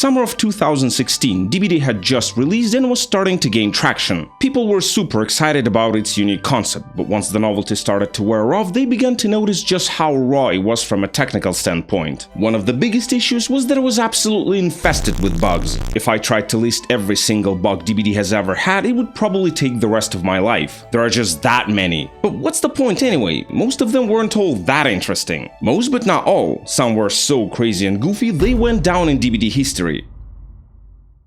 Summer of 2016, DBD had just released and was starting to gain traction. People were super excited about its unique concept, but once the novelty started to wear off, they began to notice just how raw it was from a technical standpoint. One of the biggest issues was that it was absolutely infested with bugs. If I tried to list every single bug DBD has ever had, it would probably take the rest of my life. There are just that many. But what's the point anyway? Most of them weren't all that interesting. Most but not all. Some were so crazy and goofy they went down in DBD history.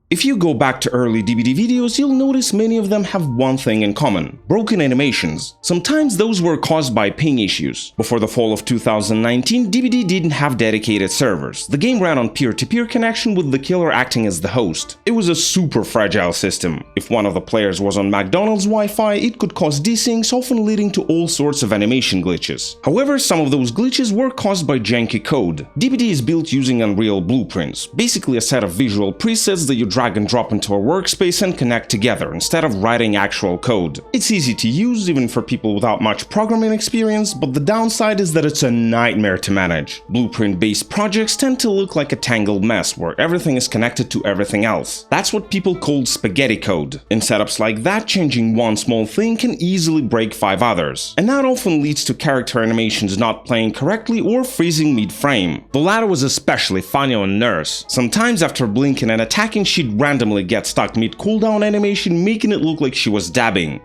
If you go back to early DBD videos, you'll notice many of them have one thing in common: broken animations. Sometimes those were caused by ping issues. Before the fall of 2019, DBD didn't have dedicated servers. The game ran on peer-to-peer connection with the killer acting as the host. It was a super fragile system. If one of the players was on McDonald's Wi-Fi, it could cause desyncs, often leading to all sorts of animation glitches. However, some of those glitches were caused by janky code. DBD is built using Unreal blueprints, basically a set of visual presets that you drag and drop into a workspace and connect together instead of writing actual code. It's easy to use even for people without much programming experience, but the downside is that it's a nightmare to manage. Blueprint-based projects tend to look like a tangled mess where everything is connected to everything else. That's what people call spaghetti code. In setups like that, changing one small thing can easily break 5 others, and that often leads to character animations not playing correctly or freezing mid-frame. The latter was especially funny on Nurse. Sometimes after blinking and attacking, she'd randomly get stuck mid-cooldown animation, making it look like she was dabbing.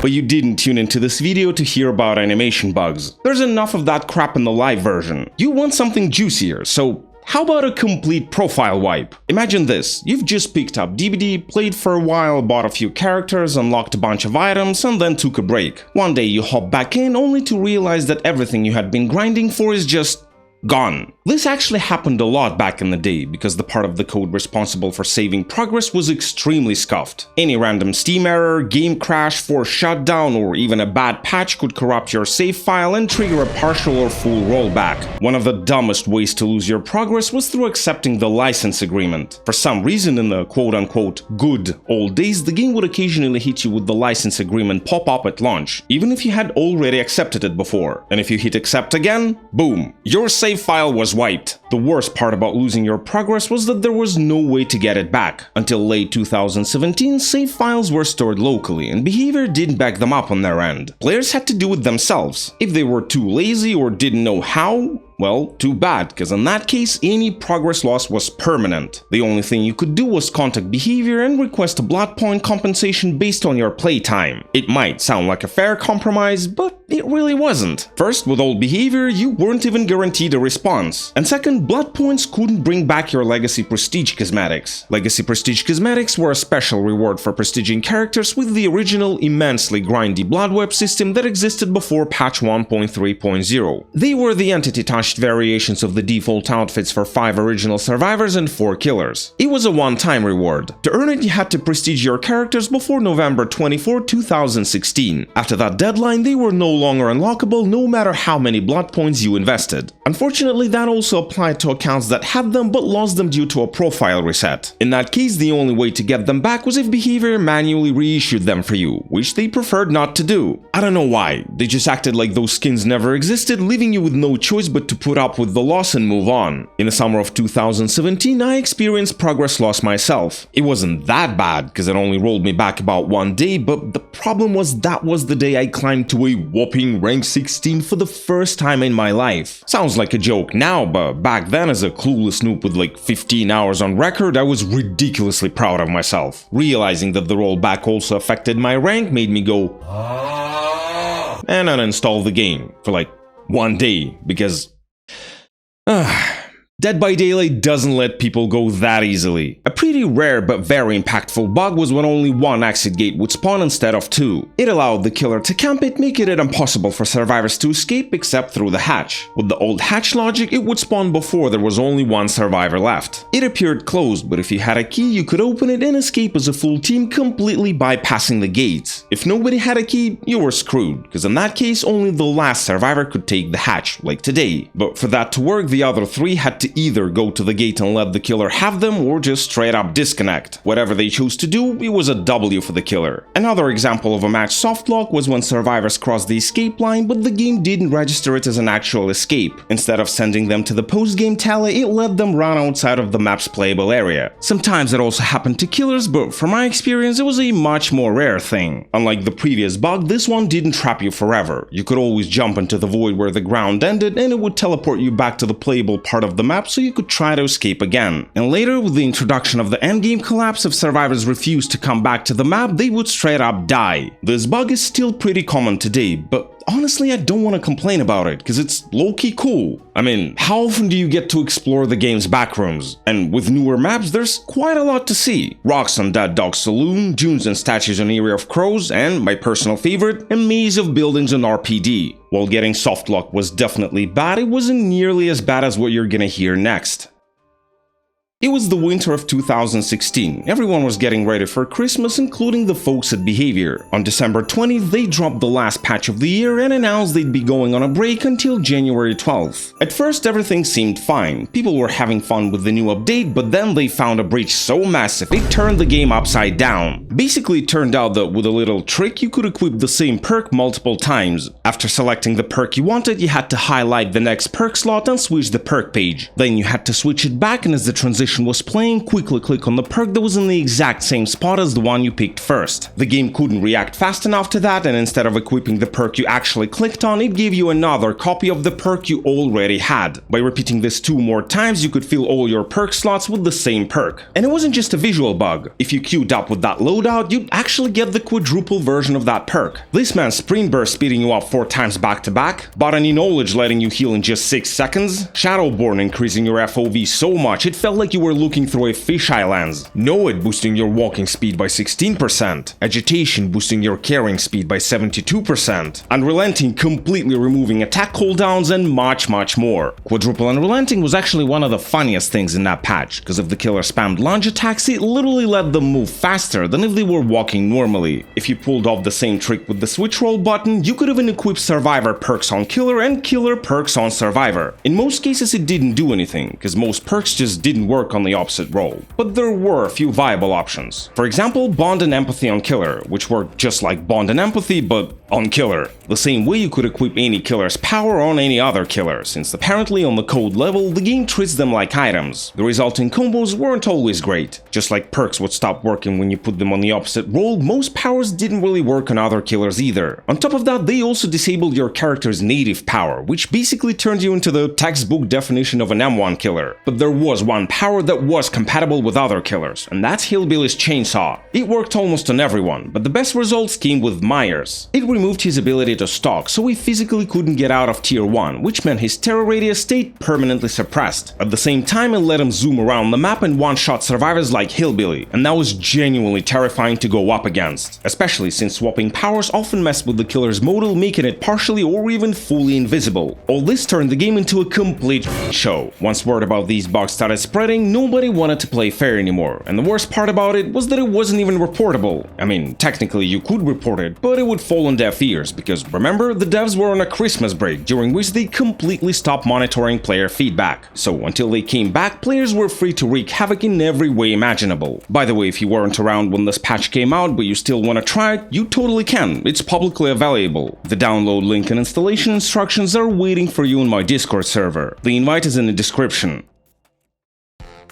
But you didn't tune into this video to hear about animation bugs. There's enough of that crap in the live version. You want something juicier, so how about a complete profile wipe? Imagine this: you've just picked up DBD, played for a while, bought a few characters, unlocked a bunch of items, and then took a break. One day you hop back in only to realize that everything you had been grinding for is just gone. This actually happened a lot back in the day because the part of the code responsible for saving progress was extremely scuffed. Any random Steam error, game crash, forced shutdown, or even a bad patch could corrupt your save file and trigger a partial or full rollback. One of the dumbest ways to lose your progress was through accepting the license agreement. For some reason, in the quote-unquote good old days, the game would occasionally hit you with the license agreement pop-up at launch, even if you had already accepted it before. And if you hit accept again, boom, your save file was wiped. The worst part about losing your progress was that there was no way to get it back. Until late 2017, save files were stored locally, and Behavior didn't back them up on their end. Players had to do it themselves. If they were too lazy or didn't know how, well, too bad, because in that case, any progress loss was permanent. The only thing you could do was contact Behavior and request a blood point compensation based on your playtime. It might sound like a fair compromise, but it really wasn't. First, with old Behavior, you weren't even guaranteed a response. And second, blood points couldn't bring back your Legacy Prestige cosmetics. Legacy Prestige cosmetics were a special reward for prestiging characters with the original immensely grindy blood web system that existed before patch 1.3.0. They were the entity-touched variations of the default outfits for 5 original survivors and 4 killers. It was a one-time reward. To earn it, you had to prestige your characters before November 24, 2016. After that deadline, they were no longer unlockable no matter how many blood points you invested. Unfortunately, that also applied to accounts that had them but lost them due to a profile reset. In that case, the only way to get them back was if Behavior manually reissued them for you, which they preferred not to do. I don't know why, they just acted like those skins never existed, leaving you with no choice but to put up with the loss and move on. In the summer of 2017, I experienced progress loss myself. It wasn't that bad because it only rolled me back about one day, but the problem was that was the day I climbed to a whopping rank 16 for the first time in my life. Sounds like a joke now, but back then as a clueless noob with like 15 hours on record, I was ridiculously proud of myself. Realizing that the rollback also affected my rank made me go and uninstall the game for like one day because Dead by Daylight doesn't let people go that easily. A pretty rare but very impactful bug was when only one exit gate would spawn instead of 2. It allowed the killer to camp it, making it impossible for survivors to escape except through the hatch. With the old hatch logic, it would spawn before there was only one survivor left. It appeared closed, but if you had a key, you could open it and escape as a full team, completely bypassing the gates. If nobody had a key, you were screwed, because in that case, only the last survivor could take the hatch, like today. But for that to work, the other 3 had to to either go to the gate and let the killer have them or just straight up disconnect. Whatever they chose to do, it was a W for the killer. Another example of a match softlock was when survivors crossed the escape line, but the game didn't register it as an actual escape. Instead of sending them to the post-game tally, it let them run outside of the map's playable area. Sometimes it also happened to killers, but from my experience, it was a much more rare thing. Unlike the previous bug, this one didn't trap you forever. You could always jump into the void where the ground ended, and it would teleport you back to the playable part of the map so you could try to escape again. And later, with the introduction of the endgame collapse, if survivors refused to come back to the map, they would straight up die. This bug is still pretty common today, but honestly, I don't want to complain about it, because it's low-key cool. I mean, how often do you get to explore the game's backrooms? And with newer maps, there's quite a lot to see. Rocks on Dead Dog Saloon, dunes and statues on Area of Crows, and, my personal favorite, a maze of buildings on RPD. While getting softlock was definitely bad, it wasn't nearly as bad as what you're gonna hear next. It was the winter of 2016. Everyone was getting ready for Christmas, including the folks at Behavior. On December 20th, they dropped the last patch of the year and announced they'd be going on a break until January 12th. At first, everything seemed fine. People were having fun with the new update, but then they found a breach so massive it turned the game upside down. Basically, it turned out that with a little trick, you could equip the same perk multiple times. After selecting the perk you wanted, you had to highlight the next perk slot and switch the perk page. Then you had to switch it back, and as the transition was playing, quickly click on the perk that was in the exact same spot as the one you picked first. The game couldn't react fast enough to that, and instead of equipping the perk you actually clicked on, it gave you another copy of the perk you already had. By repeating this 2 more times, you could fill all your perk slots with the same perk. And it wasn't just a visual bug. If you queued up with that loadout, you'd actually get the quadruple version of that perk. This meant Sprint Burst speeding you up 4 times back to back, Botany Knowledge letting you heal in just 6 seconds, Shadowborn increasing your FOV so much it felt like you were looking through a fisheye lens, Know It boosting your walking speed by 16%, Agitation boosting your carrying speed by 72%, Unrelenting completely removing attack cooldowns, and much more. Quadruple Unrelenting was actually one of the funniest things in that patch, because if the killer spammed lunge attacks, it literally let them move faster than if they were walking normally. If you pulled off the same trick with the switch roll button, you could even equip Survivor perks on Killer and Killer perks on Survivor. In most cases it didn't do anything, because most perks just didn't work on the opposite roll. But there were a few viable options. For example, Bond and Empathy on Killer, which worked just like Bond and Empathy, but on Killer. The same way you could equip any killer's power on any other killer, since apparently on the code level, the game treats them like items. The resulting combos weren't always great. Just like perks would stop working when you put them on the opposite roll, most powers didn't really work on other killers either. On top of that, they also disabled your character's native power, which basically turned you into the textbook definition of an M1 killer. But there was one power that was compatible with other killers, and that's Hillbilly's Chainsaw. It worked almost on everyone, but the best results came with Myers. It removed his ability to stalk, so he physically couldn't get out of tier 1, which meant his terror radius stayed permanently suppressed. At the same time, it let him zoom around the map and one-shot survivors like Hillbilly, and that was genuinely terrifying to go up against, especially since swapping powers often messed with the killer's modal, making it partially or even fully invisible. All this turned the game into a complete show. Once word about these bugs started spreading, nobody wanted to play fair anymore, and the worst part about it was that it wasn't even reportable. I mean, technically you could report it, but it would fall on deaf ears, because remember, the devs were on a Christmas break, during which they completely stopped monitoring player feedback. So until they came back, players were free to wreak havoc in every way imaginable. By the way, if you weren't around when this patch came out, but you still want to try it, you totally can. It's publicly available. The download link and installation instructions are waiting for you on my Discord server. The invite is in the description.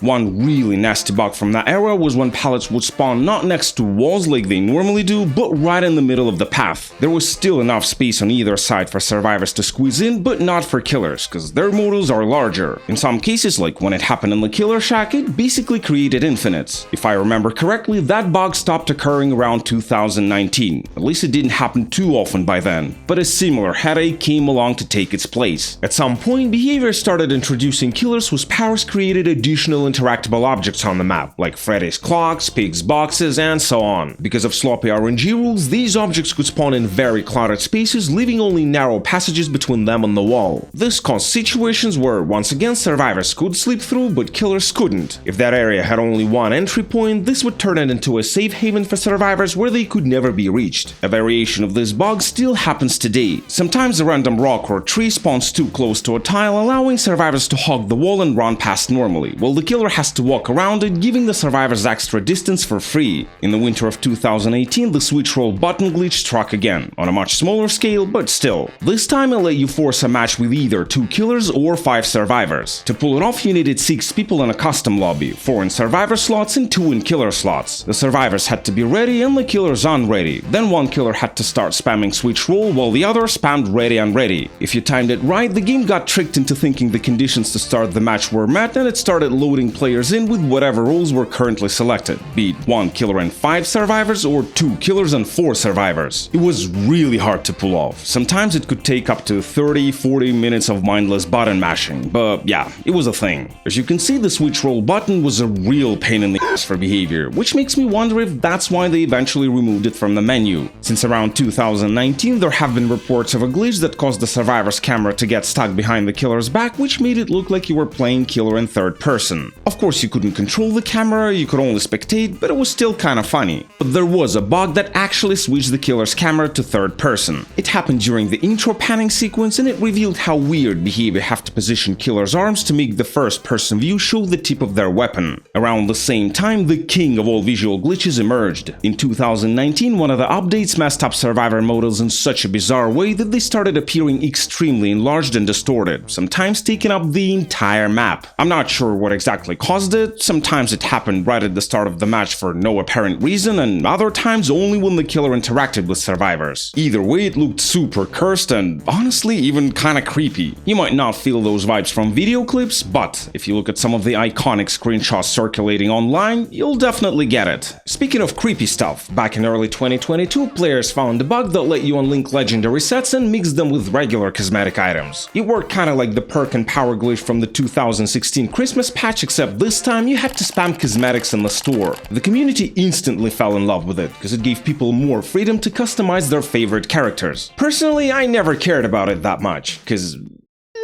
One really nasty bug from that era was when pallets would spawn not next to walls like they normally do, but right in the middle of the path. There was still enough space on either side for survivors to squeeze in, but not for killers, cause their modals are larger. In some cases, like when it happened in the Killer Shack, it basically created infinites. If I remember correctly, that bug stopped occurring around 2019. At least it didn't happen too often by then. But a similar headache came along to take its place. At some point, Behavior started introducing killers whose powers created additional interactable objects on the map, like Freddy's clocks, Pig's boxes, and so on. Because of sloppy RNG rules, these objects could spawn in very cluttered spaces, leaving only narrow passages between them and the wall. This caused situations where, once again, survivors could slip through, but killers couldn't. If that area had only one entry point, this would turn it into a safe haven for survivors where they could never be reached. A variation of this bug still happens today. Sometimes a random rock or tree spawns too close to a tile, allowing survivors to hog the wall and run past normally, while the killer has to walk around it, giving the survivors extra distance for free. In the winter of 2018, the switch roll button glitch struck again, on a much smaller scale, but still. This time it let you force a match with either 2 killers or 5 survivors. To pull it off, you needed 6 people in a custom lobby, 4 in survivor slots and 2 in killer slots. The survivors had to be ready and the killers unready. Then one killer had to start spamming switch roll while the other spammed ready unready. If you timed it right, the game got tricked into thinking the conditions to start the match were met, and it started loading players in with whatever roles were currently selected, be it 1 killer and 5 survivors or 2 killers and 4 survivors. It was really hard to pull off. Sometimes it could take up to 30-40 minutes of mindless button mashing, but yeah, it was a thing. As you can see, the switch roll button was a real pain in the ass for behavior, which makes me wonder if that's why they eventually removed it from the menu. Since around 2019, there have been reports of a glitch that caused the survivor's camera to get stuck behind the killer's back, which made it look like you were playing killer in third person. Of course, you couldn't control the camera, you could only spectate, but it was still kinda funny. But there was a bug that actually switched the killer's camera to third person. It happened during the intro panning sequence, and it revealed how weird behavior have to position killers' arms to make the first person view show the tip of their weapon. Around the same time, the king of all visual glitches emerged. In 2019, one of the updates messed up survivor models in such a bizarre way that they started appearing extremely enlarged and distorted, sometimes taking up the entire map. I'm not sure what exactly caused it. Sometimes it happened right at the start of the match for no apparent reason, and other times only when the killer interacted with survivors. Either way, it looked super cursed and honestly even kinda creepy. You might not feel those vibes from video clips, but if you look at some of the iconic screenshots circulating online, you'll definitely get it. Speaking of creepy stuff, back in early 2022, players found a bug that let you unlink legendary sets and mix them with regular cosmetic items. It worked kinda like the perk and power glitch from the 2016 Christmas patch, except this time you had to spam cosmetics in the store. The community instantly fell in love with it, because it gave people more freedom to customize their favorite characters. Personally, I never cared about it that much, because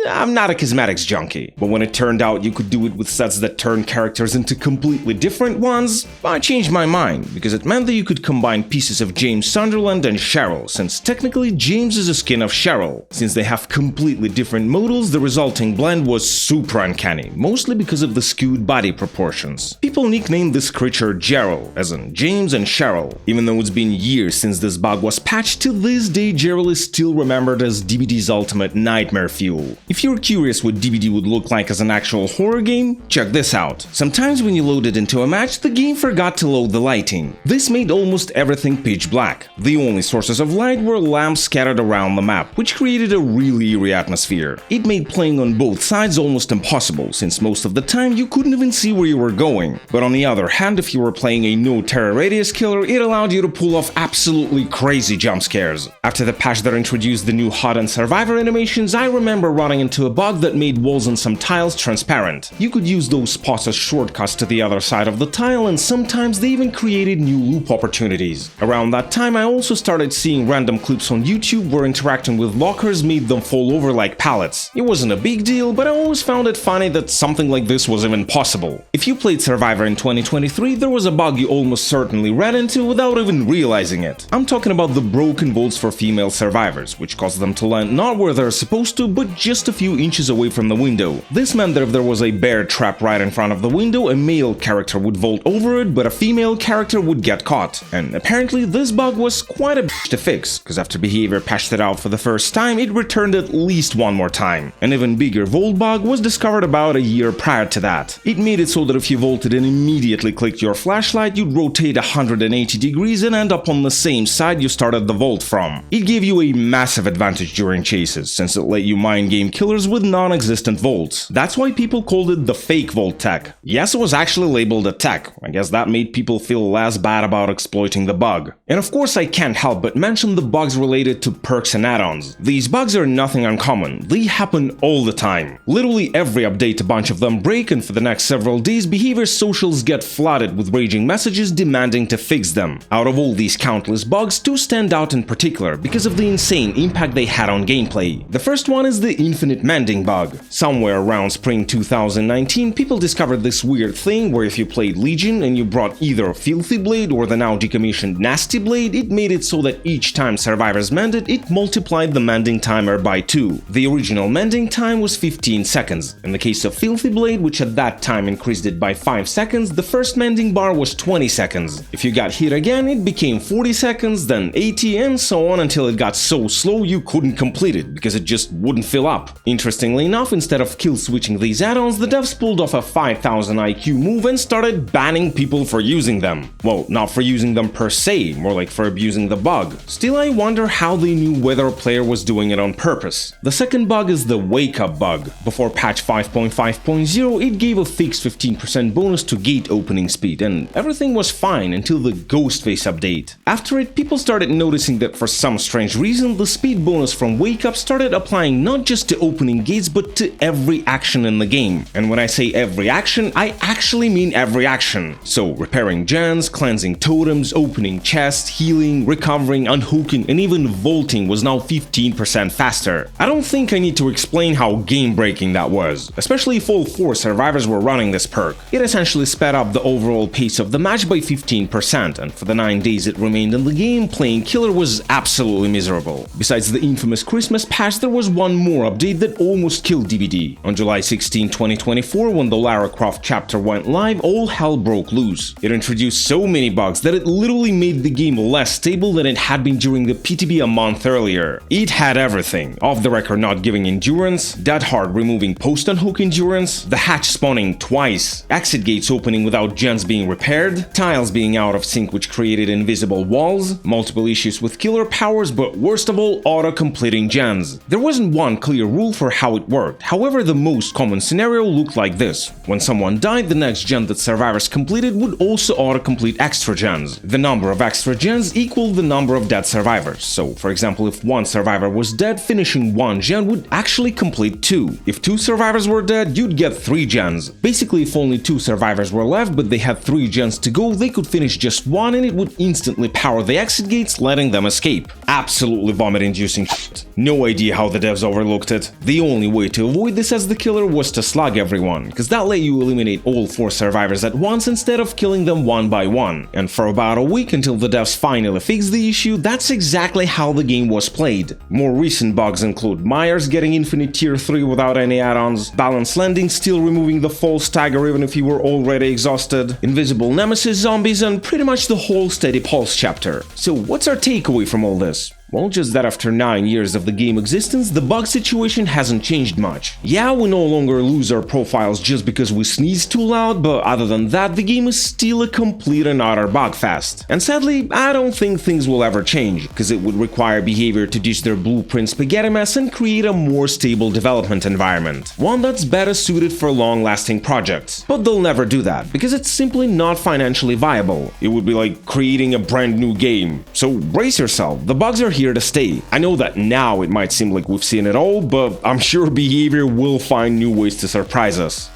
I'm not a cosmetics junkie, but when it turned out you could do it with sets that turn characters into completely different ones, I changed my mind, because it meant that you could combine pieces of James Sunderland and Cheryl, since technically James is a skin of Cheryl. Since they have completely different models, the resulting blend was super uncanny, mostly because of the skewed body proportions. People nicknamed this creature Gerald, as in James and Cheryl. Even though it's been years since this bug was patched, to this day Gerald is still remembered as DBD's ultimate nightmare fuel. If you're curious what DBD would look like as an actual horror game, check this out. Sometimes when you load it into a match, the game forgot to load the lighting. This made almost everything pitch black. The only sources of light were lamps scattered around the map, which created a really eerie atmosphere. It made playing on both sides almost impossible, since most of the time you couldn't even see where you were going. But on the other hand, if you were playing a no terror radius killer, it allowed you to pull off absolutely crazy jump scares. After the patch that introduced the new HUD and survivor animations, I remember running into a bug that made walls and some tiles transparent. You could use those spots as shortcuts to the other side of the tile, and sometimes they even created new loop opportunities. Around that time, I also started seeing random clips on YouTube where interacting with lockers made them fall over like pallets. It wasn't a big deal, but I always found it funny that something like this was even possible. If you played Survivor in 2023, there was a bug you almost certainly ran into without even realizing it. I'm talking about the broken vaults for female survivors, which caused them to land not where they're supposed to, but just a few inches away from the window. This meant that if there was a bear trap right in front of the window, a male character would vault over it, but a female character would get caught. And apparently this bug was quite a bitch to fix, because after Behavior patched it out for the first time, it returned at least one more time. An even bigger vault bug was discovered about a year prior to that. It made it so that if you vaulted and immediately clicked your flashlight, you'd rotate 180 degrees and end up on the same side you started the vault from. It gave you a massive advantage during chases, since it let you mind game killers with non-existent vaults. That's why people called it the fake vault tech. Yes, it was actually labeled a tech. I guess that made people feel less bad about exploiting the bug. And of course I can't help but mention the bugs related to perks and add-ons. These bugs are nothing uncommon. They happen all the time. Literally every update a bunch of them break, and for the next several days behavior socials get flooded with raging messages demanding to fix them. Out of all these countless bugs, two stand out in particular because of the insane impact they had on gameplay. The first one is the infinite mending bug. Somewhere around spring 2019, people discovered this weird thing where if you played Legion and you brought either Filthy Blade or the now decommissioned Nasty Blade, it made it so that each time survivors mended, it multiplied the mending timer by 2. The original mending time was 15 seconds. In the case of Filthy Blade, which at that time increased it by 5 seconds, the first mending bar was 20 seconds. If you got hit again, it became 40 seconds, then 80, and so on until it got so slow you couldn't complete it because it just wouldn't fill up. Interestingly enough, instead of kill switching these add-ons, the devs pulled off a 5000 IQ move and started banning people for using them. Well, not for using them per se, more like for abusing the bug. Still, I wonder how they knew whether a player was doing it on purpose. The second bug is the wake up bug. Before patch 5.5.0, it gave a fixed 15% bonus to gate opening speed, and everything was fine until the Ghostface update. After it, people started noticing that for some strange reason, the speed bonus from wake up started applying not just to opening gates but to every action in the game. And when I say every action, I actually mean every action. So repairing gens, cleansing totems, opening chests, healing, recovering, unhooking, and even vaulting was now 15% faster. I don't think I need to explain how game-breaking that was, especially if all 4 survivors were running this perk. It essentially sped up the overall pace of the match by 15%, and for the 9 days it remained in the game, playing Killer was absolutely miserable. Besides the infamous Christmas patch, there was one more update that almost killed DBD. On July 16, 2024, when the Lara Croft chapter went live, all hell broke loose. It introduced so many bugs that it literally made the game less stable than it had been during the PTB a month earlier. It had everything: off the record not giving endurance, dead hard removing post-unhook endurance, the hatch spawning twice, exit gates opening without gens being repaired, tiles being out of sync which created invisible walls, multiple issues with killer powers, but worst of all, auto-completing gens. There wasn't one clear rule for how it worked. However, the most common scenario looked like this: when someone died, the next gen that survivors completed would also auto-complete extra gens. The number of extra gens equaled the number of dead survivors. So, for example, if one survivor was dead, finishing one gen would actually complete 2. If 2 survivors were dead, you'd get 3 gens. Basically, if only 2 survivors were left but they had 3 gens to go, they could finish just 1 and it would instantly power the exit gates, letting them escape. Absolutely vomit-inducing shit. No idea how the devs overlooked it. The only way to avoid this as the killer was to slug everyone, because that let you eliminate all 4 survivors at once instead of killing them one by one. And for about a week until the devs finally fixed the issue, that's exactly how the game was played. More recent bugs include Myers getting infinite tier 3 without any add-ons, balanced landing still removing the false stagger even if you were already exhausted, invisible nemesis zombies, and pretty much the whole Steady Pulse chapter. So what's our takeaway from all this? Well, just that after 9 years of the game existence, the bug situation hasn't changed much. Yeah, we no longer lose our profiles just because we sneeze too loud, but other than that, the game is still a complete and utter bugfest. And sadly, I don't think things will ever change, because it would require behavior to ditch their blueprint spaghetti mess and create a more stable development environment, one that's better suited for long-lasting projects. But they'll never do that, because it's simply not financially viable. It would be like creating a brand new game. So brace yourself, the bugs are here to stay. I know that now it might seem like we've seen it all, but I'm sure behavior will find new ways to surprise us.